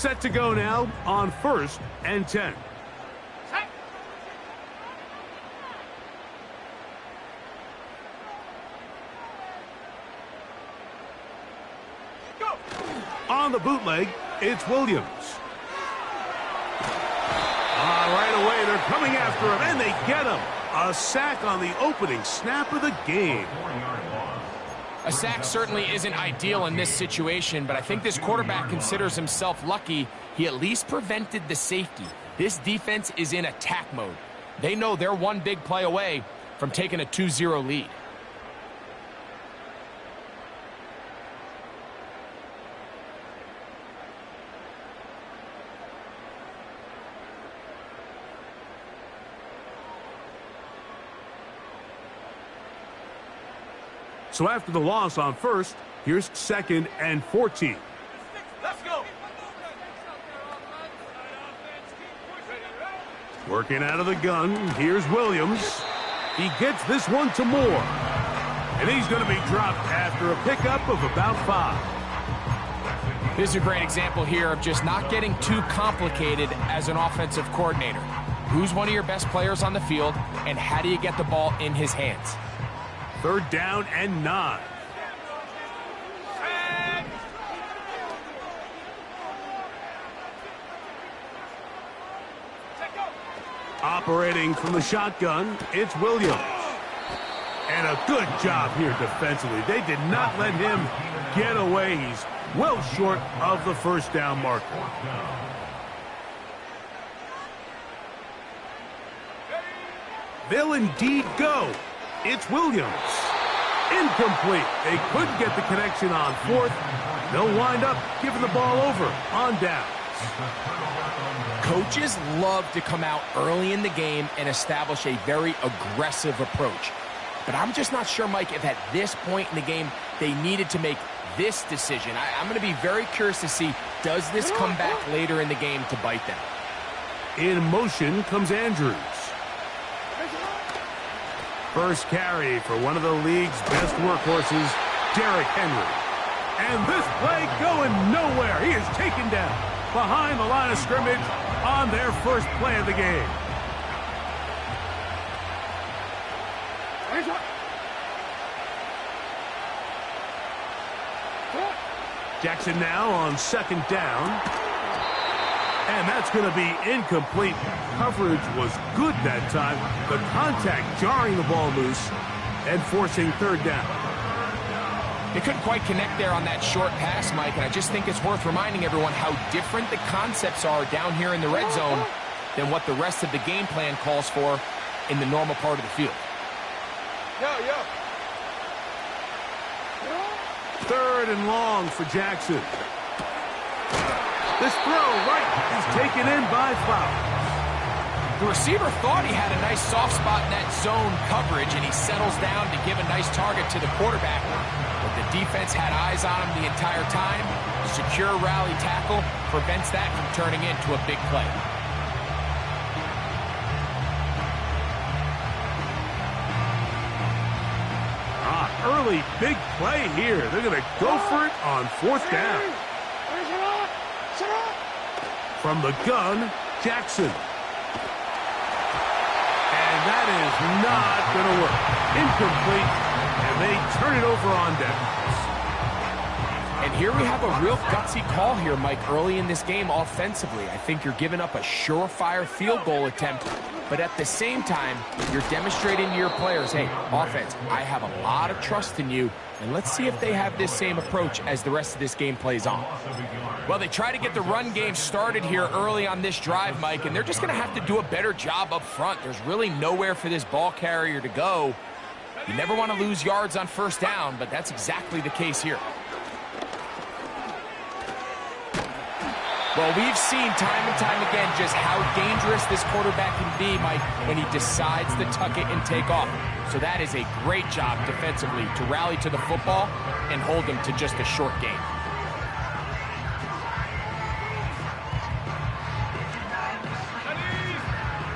Set to go now on 1st and 10. On the bootleg, it's Williams. Right away, they're coming after him, and they get him. A sack on the opening snap of the game. A sack certainly isn't ideal in this situation, but I think this quarterback considers himself lucky he at least prevented the safety. This defense is in attack mode. They know they're one big play away from taking a 2-0 lead. So after the loss on 1st, here's 2nd and 14. Let's go. Working out of the gun, here's Williams. He gets this one to Moore. And he's going to be dropped after a pickup of about 5. This is a great example here of just not getting too complicated as an offensive coordinator. Who's one of your best players on the field, and how do you get the ball in his hands? 3rd down and 9. Operating from the shotgun, it's Williams. And a good job here defensively. They did not let him get away. He's well short of the 1st down marker. They'll indeed go. It's Williams. Incomplete. They couldn't get the connection on 4th. They'll wind up giving the ball over on downs. Coaches love to come out early in the game and establish a very aggressive approach. But I'm just not sure, Mike, if at this point in the game they needed to make this decision. I'm going to be very curious to see, does this come back later in the game to bite them? In motion comes Andrews. First carry for one of the league's best workhorses, Derrick Henry. And this play going nowhere. He is taken down behind the line of scrimmage on their first play of the game. Jackson now on 2nd down. And that's going to be incomplete. Coverage was good that time. The contact jarring the ball loose and forcing 3rd down. They couldn't quite connect there on that short pass, Mike, and I just think it's worth reminding everyone how different the concepts are down here in the red zone than what the rest of the game plan calls for in the normal part of the field. 3rd and long for Jackson. This throw right is taken in by Flowers. The receiver thought he had a nice soft spot in that zone coverage, and he settles down to give a nice target to the quarterback. But the defense had eyes on him the entire time. Secure rally tackle prevents that from turning into a big play. Early big play here. They're going to go for it on 4th down. From the gun, Jackson. And that is not going to work. Incomplete, and they turn it over on downs. And here we have a real gutsy call here, Mike, early in this game offensively. I think you're giving up a surefire field goal attempt, but at the same time, you're demonstrating to your players, hey, offense, I have a lot of trust in you, and let's see if they have this same approach as the rest of this game plays on. Well, they try to get the run game started here early on this drive, Mike, and they're just going to have to do a better job up front. There's really nowhere for this ball carrier to go. You never want to lose yards on 1st down, but that's exactly the case here. Well, we've seen time and time again just how dangerous this quarterback can be, Mike, when he decides to tuck it and take off. So that is a great job defensively to rally to the football and hold them to just a short game.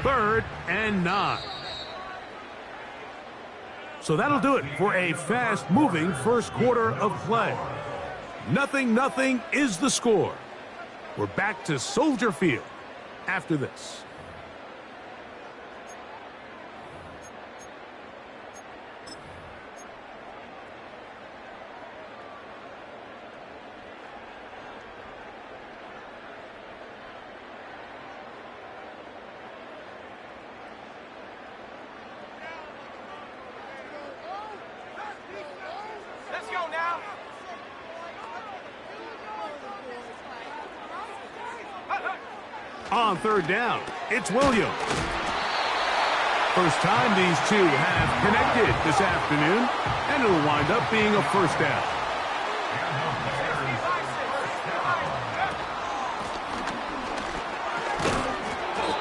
Third and 9. So that'll do it for a fast-moving first quarter of play. 0-0 is the score. We're back to Soldier Field after this. Let's go now. On third down, it's Williams. First time these two have connected this afternoon, and it'll wind up being a first down.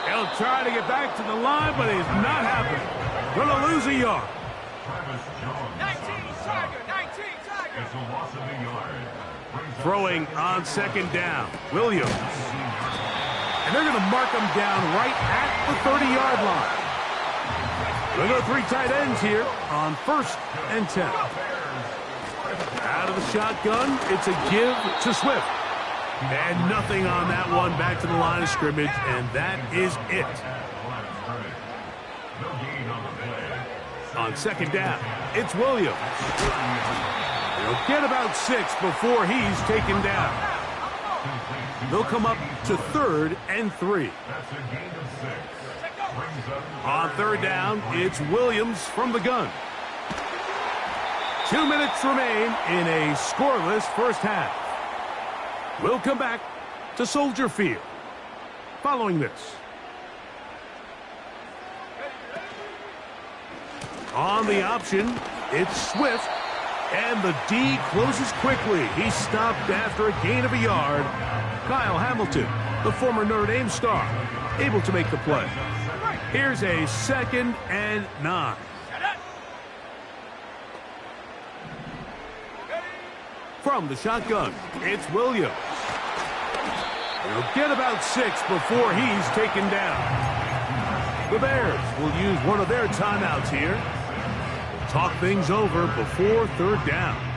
He'll try to get back to the line, but it's not happening. Gonna lose a yard. 19 Tiger. It's a loss of a yard. Throwing on second down, Williams. And they're going to mark him down right at the 30-yard line. We'll go three tight ends here on 1st and 10. Out of the shotgun, it's a give to Swift. And nothing on that one, back to the line of scrimmage, and that is it. On second down, it's Williams. He'll get about 6 before he's taken down. They'll come up to 3rd and 3. On third down, it's Williams from the gun. 2 minutes remain in a scoreless first half. We'll come back to Soldier Field following this. On the option, it's Swift, and the D closes quickly. He's stopped after a gain of a yard. Kyle Hamilton, the former Notre Dame star, able to make the play. Here's a 2nd and 9. From the shotgun, it's Williams. He'll get about 6 before he's taken down. The Bears will use one of their timeouts here. Talk things over before 3rd down.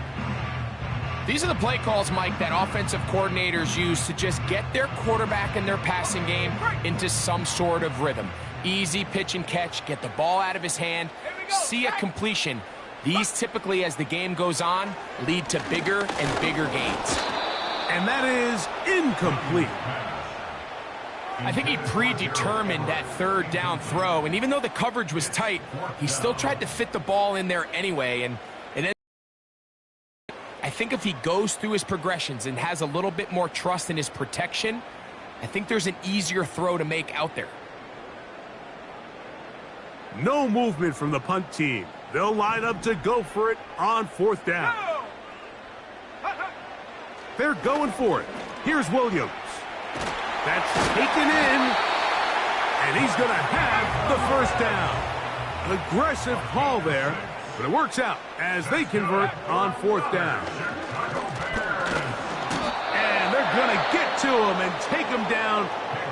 These are the play calls, Mike, that offensive coordinators use to just get their quarterback and their passing game into some sort of rhythm. Easy pitch and catch, get the ball out of his hand, see a completion. These typically, as the game goes on, lead to bigger and bigger gains. And that is incomplete. I think he predetermined that 3rd down throw, and even though the coverage was tight, he still tried to fit the ball in there anyway, and I think if he goes through his progressions and has a little bit more trust in his protection, I think there's an easier throw to make out there. No movement from the punt team. They'll line up to go for it on 4th down. They're going for it. Here's Williams. That's taken in, and he's going to have the first down. An aggressive call there, but it works out as they convert on 4th down. And they're going to get to him and take him down,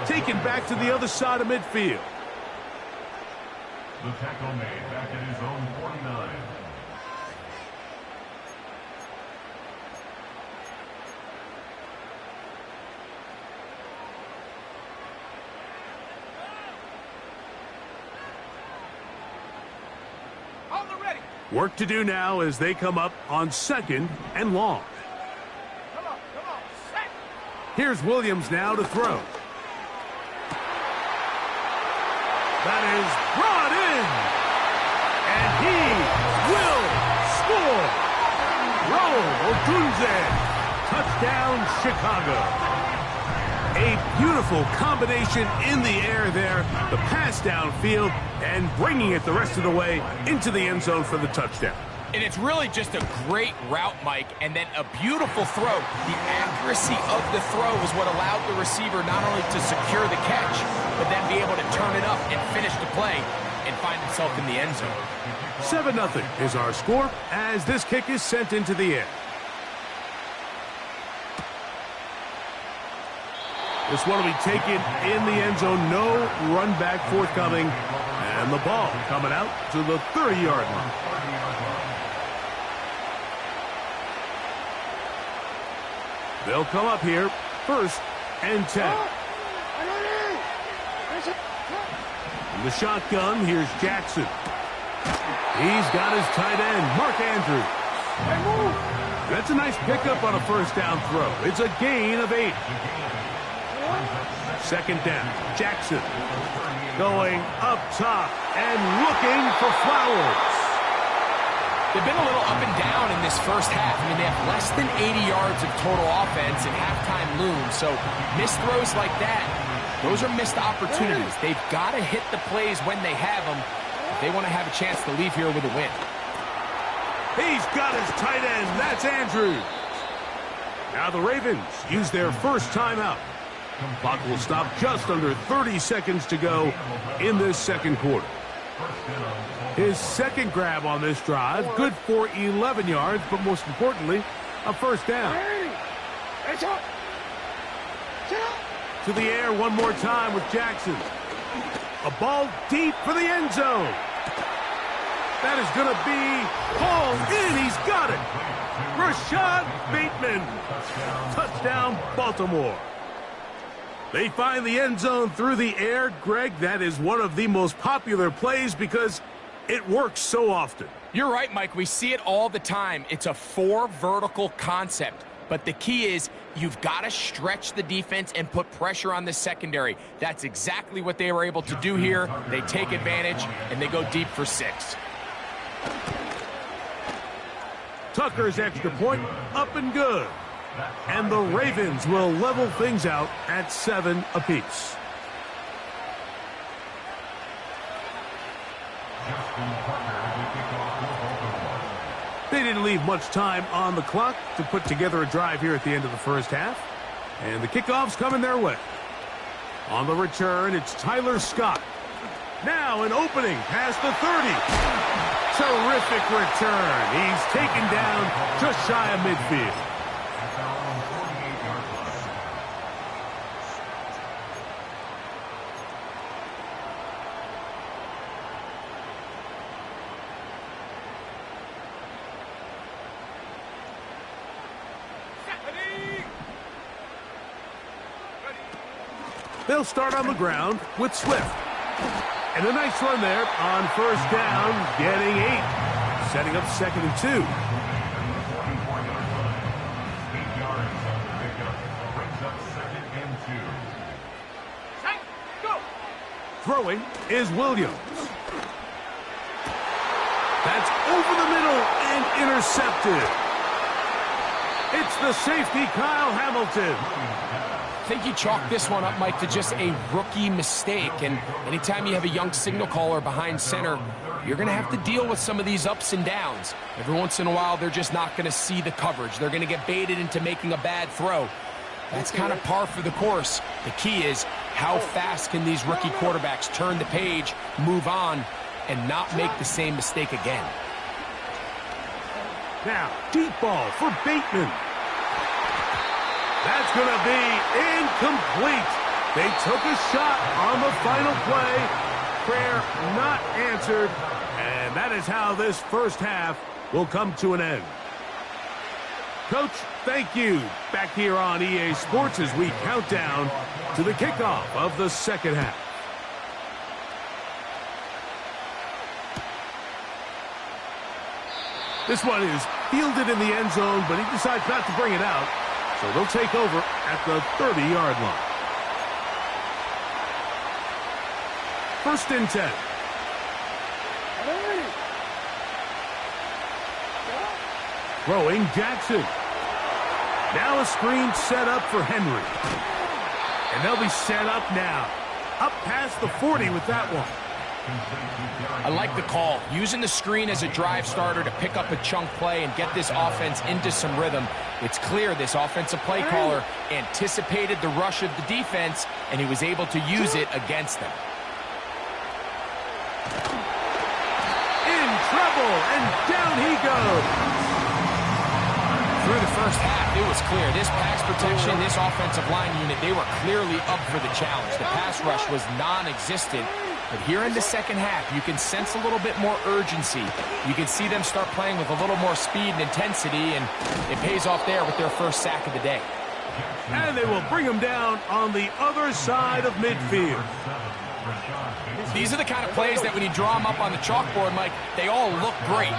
taken back to the other side of midfield. The tackle made back at his own 49. Work to do now as they come up on 2nd and long. Here's Williams now to throw. That is brought in. And he will score. Raul Odunze. Touchdown, Chicago. A beautiful combination in the air there. The pass downfield and bringing it the rest of the way into the end zone for the touchdown. And it's really just a great route, Mike, and then a beautiful throw. The accuracy of the throw is what allowed the receiver not only to secure the catch, but then be able to turn it up and finish the play and find himself in the end zone. 7-0 is our score as this kick is sent into the air. This one will be taken in the end zone. No run back forthcoming. And the ball coming out to the 30-yard line. They'll come up here 1st and 10. In the shotgun, here's Jackson. He's got his tight end, Mark Andrews. That's a nice pickup on a first down throw. It's a gain of 8. Second down, Jackson going up top and looking for Flowers. They've been a little up and down in this first half. I mean, they have less than 80 yards of total offense and halftime looms. So missed throws like that, those are missed opportunities. They've got to hit the plays when they have them if they want to have a chance to leave here with a win. He's got his tight end. That's Andrews. Now the Ravens use their first timeout. Clock will stop just under 30 seconds to go in this second quarter. His second grab on this drive, good for 11 yards, but most importantly, a first down. To the air one more time with Jackson. A ball deep for the end zone. That is going to be hauled in. He's got it. Rashad Bateman. Touchdown, Baltimore. They find the end zone through the air. Greg, that is one of the most popular plays because it works so often. You're right, Mike. We see it all the time. It's a 4 vertical concept. But the key is you've got to stretch the defense and put pressure on the secondary. That's exactly what they were able to do here. They take advantage, and they go deep for 6. Tucker's extra point up and good. And the Ravens will level things out at 7 apiece. They didn't leave much time on the clock to put together a drive here at the end of the first half. And the kickoff's coming their way. On the return, it's Tyler Scott. Now an opening past the 30. Terrific return. He's taken down just shy of midfield. They'll start on the ground with Swift. And a nice run there on first down, getting 8. Setting up 2nd and 2. Throwing is Williams. That's over the middle and intercepted. It's the safety, Kyle Hamilton. I think you chalk this one up, Mike, to just a rookie mistake. And anytime you have a young signal caller behind center, you're going to have to deal with some of these ups and downs. Every once in a while, they're just not going to see the coverage. They're going to get baited into making a bad throw. That's kind of par for the course. The key is how fast can these rookie quarterbacks turn the page, move on, and not make the same mistake again. Now, deep ball for Bateman. That's going to be incomplete. They took a shot on the final play. Prayer not answered. And that is how this first half will come to an end. Coach, thank you. Back here on EA Sports as we count down to the kickoff of the second half. This one is fielded in the end zone, but he decides not to bring it out. So they'll take over at the 30-yard line. 1st and 10. Throwing Jackson. Now a screen set up for Henry. And they'll be set up now. Up past the 40 with that one. I like the call. Using the screen as a drive starter to pick up a chunk play and get this offense into some rhythm. It's clear this offensive play caller anticipated the rush of the defense, and he was able to use it against them. In trouble, and down he goes. Through the first half, it was clear. This pass protection, this offensive line unit, they were clearly up for the challenge. The pass rush was non-existent. But here in the second half, you can sense a little bit more urgency. You can see them start playing with a little more speed and intensity, and it pays off there with their first sack of the day. And they will bring him down on the other side of midfield. These are the kind of plays that when you draw them up on the chalkboard, Mike, they all look great.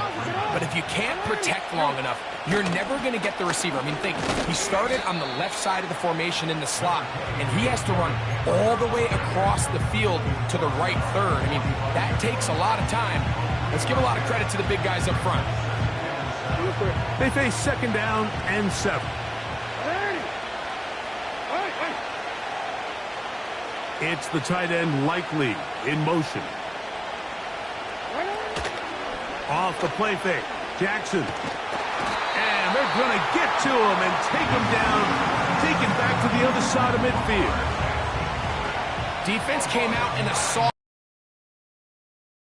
But if you can't protect long enough, you're never going to get the receiver. I mean, think, he started on the left side of the formation in the slot, and he has to run all the way across the field to the right third. I mean, that takes a lot of time. Let's give a lot of credit to the big guys up front. They face 2nd down and 7. It's the tight end Likely in motion. Off the play fake. Jackson. And they're going to get to him and take him down. Take him back to the other side of midfield. Defense came out in a soft